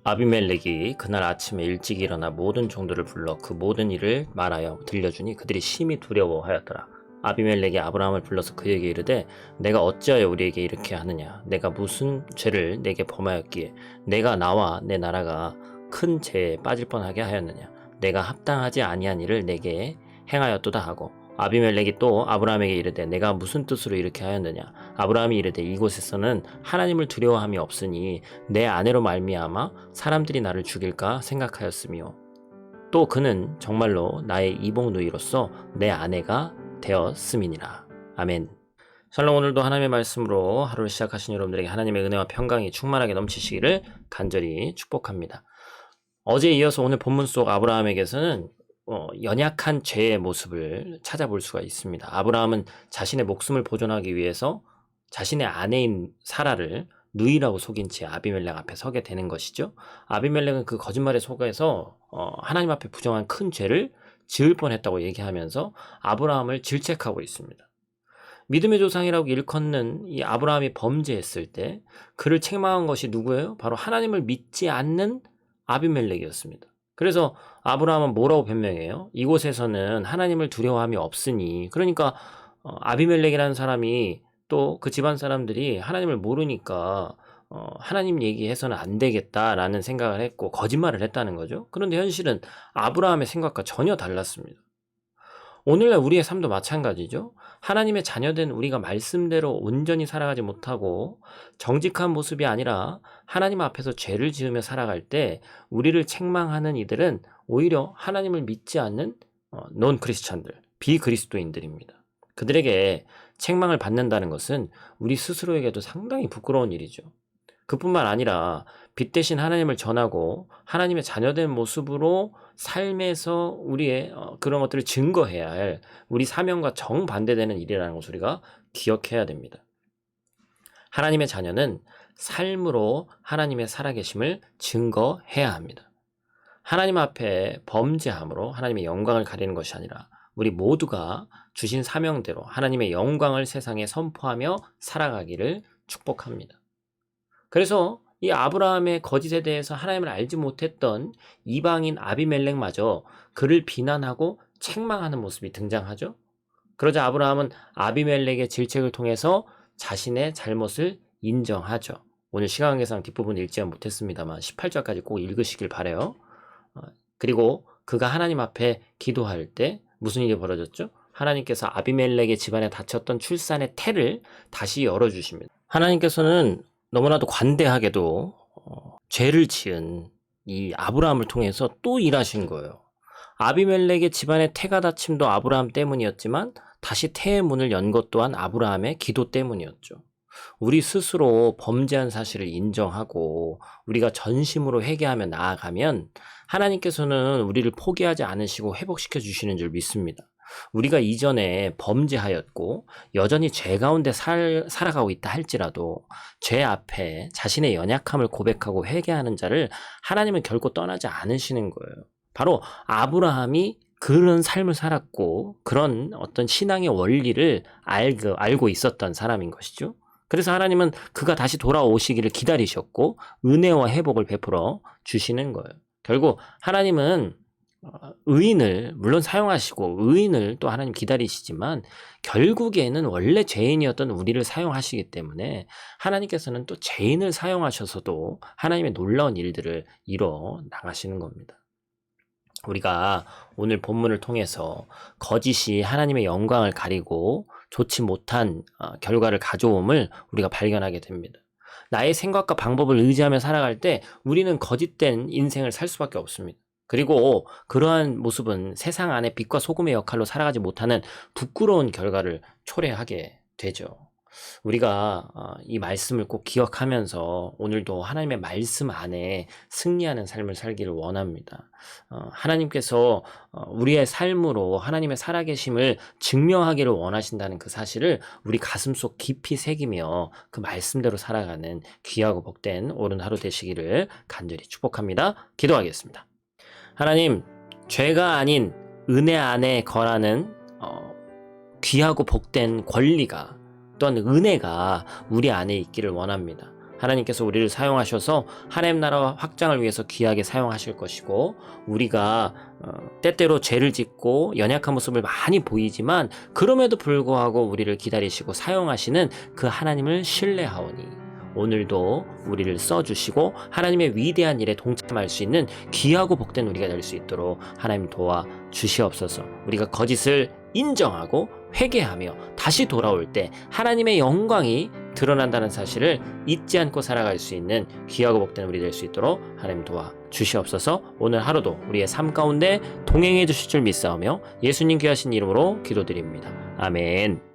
아비멜렉이 그날 아침에 일찍 일어나 모든 종들을 불러 그 모든 일을 말하여 들려주니 그들이 심히 두려워하였더라. 아비멜렉이 아브라함을 불러서 그에게 이르되 내가 어찌하여 우리에게 이렇게 하느냐? 내가 무슨 죄를 내게 범하였기에 내가 나와 내 나라가 큰 죄에 빠질 뻔하게 하였느냐? 내가 합당하지 아니한 일을 내게 행하였도다 하고 아비멜렉이 또 아브라함에게 이르되 내가 무슨 뜻으로 이렇게 하였느냐? 아브라함이 이르되 이곳에서는 하나님을 두려워함이 없으니 내 아내로 말미암아 사람들이 나를 죽일까 생각하였으며 또 그는 정말로 나의 이복 누이로서 내 아내가 되었음이니라. 아멘. 샬롬. 오늘도 하나님의 말씀으로 하루를 시작하신 여러분들에게 하나님의 은혜와 평강이 충만하게 넘치시기를 간절히 축복합니다. 어제에 이어서 오늘 본문 속 아브라함에게서는 연약한 죄의 모습을 찾아볼 수가 있습니다. 아브라함은 자신의 목숨을 보존하기 위해서 자신의 아내인 사라를 누이라고 속인 채 아비멜렉 앞에 서게 되는 것이죠. 아비멜렉은 그 거짓말에 속아서 하나님 앞에 부정한 큰 죄를 지을 뻔했다고 얘기하면서 아브라함을 질책하고 있습니다. 믿음의 조상이라고 일컫는 이 아브라함이 범죄했을 때 그를 책망한 것이 누구예요? 바로 하나님을 믿지 않는 아비멜렉이었습니다. 그래서 아브라함은 뭐라고 변명해요? 이곳에서는 하나님을 두려워함이 없으니, 그러니까 아비멜렉이라는 사람이 또 그 집안 사람들이 하나님을 모르니까 하나님 얘기해서는 안 되겠다라는 생각을 했고 거짓말을 했다는 거죠. 그런데 현실은 아브라함의 생각과 전혀 달랐습니다. 오늘날 우리의 삶도 마찬가지죠. 하나님의 자녀된 우리가 말씀대로 온전히 살아가지 못하고 정직한 모습이 아니라 하나님 앞에서 죄를 지으며 살아갈 때 우리를 책망하는 이들은 오히려 하나님을 믿지 않는 논 크리스찬들, 비그리스도인들입니다. 그들에게 책망을 받는다는 것은 우리 스스로에게도 상당히 부끄러운 일이죠. 그뿐만 아니라 빛 대신 하나님을 전하고 하나님의 자녀된 모습으로 삶에서 우리의 그런 것들을 증거해야 할 우리 사명과 정반대되는 일이라는 것을 우리가 기억해야 됩니다. 하나님의 자녀는 삶으로 하나님의 살아계심을 증거해야 합니다. 하나님 앞에 범죄함으로 하나님의 영광을 가리는 것이 아니라 우리 모두가 주신 사명대로 하나님의 영광을 세상에 선포하며 살아가기를 축복합니다. 그래서 이 아브라함의 거짓에 대해서 하나님을 알지 못했던 이방인 아비멜렉마저 그를 비난하고 책망하는 모습이 등장하죠. 그러자 아브라함은 아비멜렉의 질책을 통해서 자신의 잘못을 인정하죠. 오늘 시간 관계상 뒷부분 읽지는 못했습니다만 18절까지 꼭 읽으시길 바라요. 그리고 그가 하나님 앞에 기도할 때 무슨 일이 벌어졌죠? 하나님께서 아비멜렉의 집안에 닫혔던 출산의 태를 다시 열어주십니다. 하나님께서는 너무나도 관대하게도 죄를 지은 이 아브라함을 통해서 또 일하신 거예요. 아비멜렉의 집안의 태가 닫힘도 아브라함 때문이었지만 다시 태의 문을 연 것 또한 아브라함의 기도 때문이었죠. 우리 스스로 범죄한 사실을 인정하고 우리가 전심으로 회개하며 나아가면 하나님께서는 우리를 포기하지 않으시고 회복시켜 주시는 줄 믿습니다. 우리가 이전에 범죄하였고 여전히 죄 가운데 살아가고 있다 할지라도 죄 앞에 자신의 연약함을 고백하고 회개하는 자를 하나님은 결코 떠나지 않으시는 거예요. 바로 아브라함이 그런 삶을 살았고 그런 어떤 신앙의 원리를 알고 있었던 사람인 것이죠. 그래서 하나님은 그가 다시 돌아오시기를 기다리셨고 은혜와 회복을 베풀어 주시는 거예요. 결국 하나님은 의인을 물론 사용하시고 의인을 또 하나님 기다리시지만 결국에는 원래 죄인이었던 우리를 사용하시기 때문에 하나님께서는 또 죄인을 사용하셔서도 하나님의 놀라운 일들을 이뤄 나가시는 겁니다. 우리가 오늘 본문을 통해서 거짓이 하나님의 영광을 가리고 좋지 못한 결과를 가져옴을 우리가 발견하게 됩니다. 나의 생각과 방법을 의지하며 살아갈 때 우리는 거짓된 인생을 살 수밖에 없습니다. 그리고 그러한 모습은 세상 안에 빛과 소금의 역할로 살아가지 못하는 부끄러운 결과를 초래하게 되죠. 우리가 이 말씀을 꼭 기억하면서 오늘도 하나님의 말씀 안에 승리하는 삶을 살기를 원합니다. 하나님께서 우리의 삶으로 하나님의 살아계심을 증명하기를 원하신다는 그 사실을 우리 가슴속 깊이 새기며 그 말씀대로 살아가는 귀하고 복된 오른 하루 되시기를 간절히 축복합니다. 기도하겠습니다. 하나님, 죄가 아닌 은혜 안에 거하는 귀하고 복된 권리가 또한 은혜가 우리 안에 있기를 원합니다. 하나님께서 우리를 사용하셔서 하나님 나라 확장을 위해서 귀하게 사용하실 것이고, 우리가 때때로 죄를 짓고 연약한 모습을 많이 보이지만 그럼에도 불구하고 우리를 기다리시고 사용하시는 그 하나님을 신뢰하오니 오늘도 우리를 써주시고 하나님의 위대한 일에 동참할 수 있는 귀하고 복된 우리가 될 수 있도록 하나님 도와 주시옵소서. 우리가 거짓을 인정하고 회개하며 다시 돌아올 때 하나님의 영광이 드러난다는 사실을 잊지 않고 살아갈 수 있는 귀하고 복된 우리 될 수 있도록 하나님 도와 주시옵소서. 오늘 하루도 우리의 삶 가운데 동행해 주실 줄 믿사오며 예수님 귀하신 이름으로 기도드립니다. 아멘.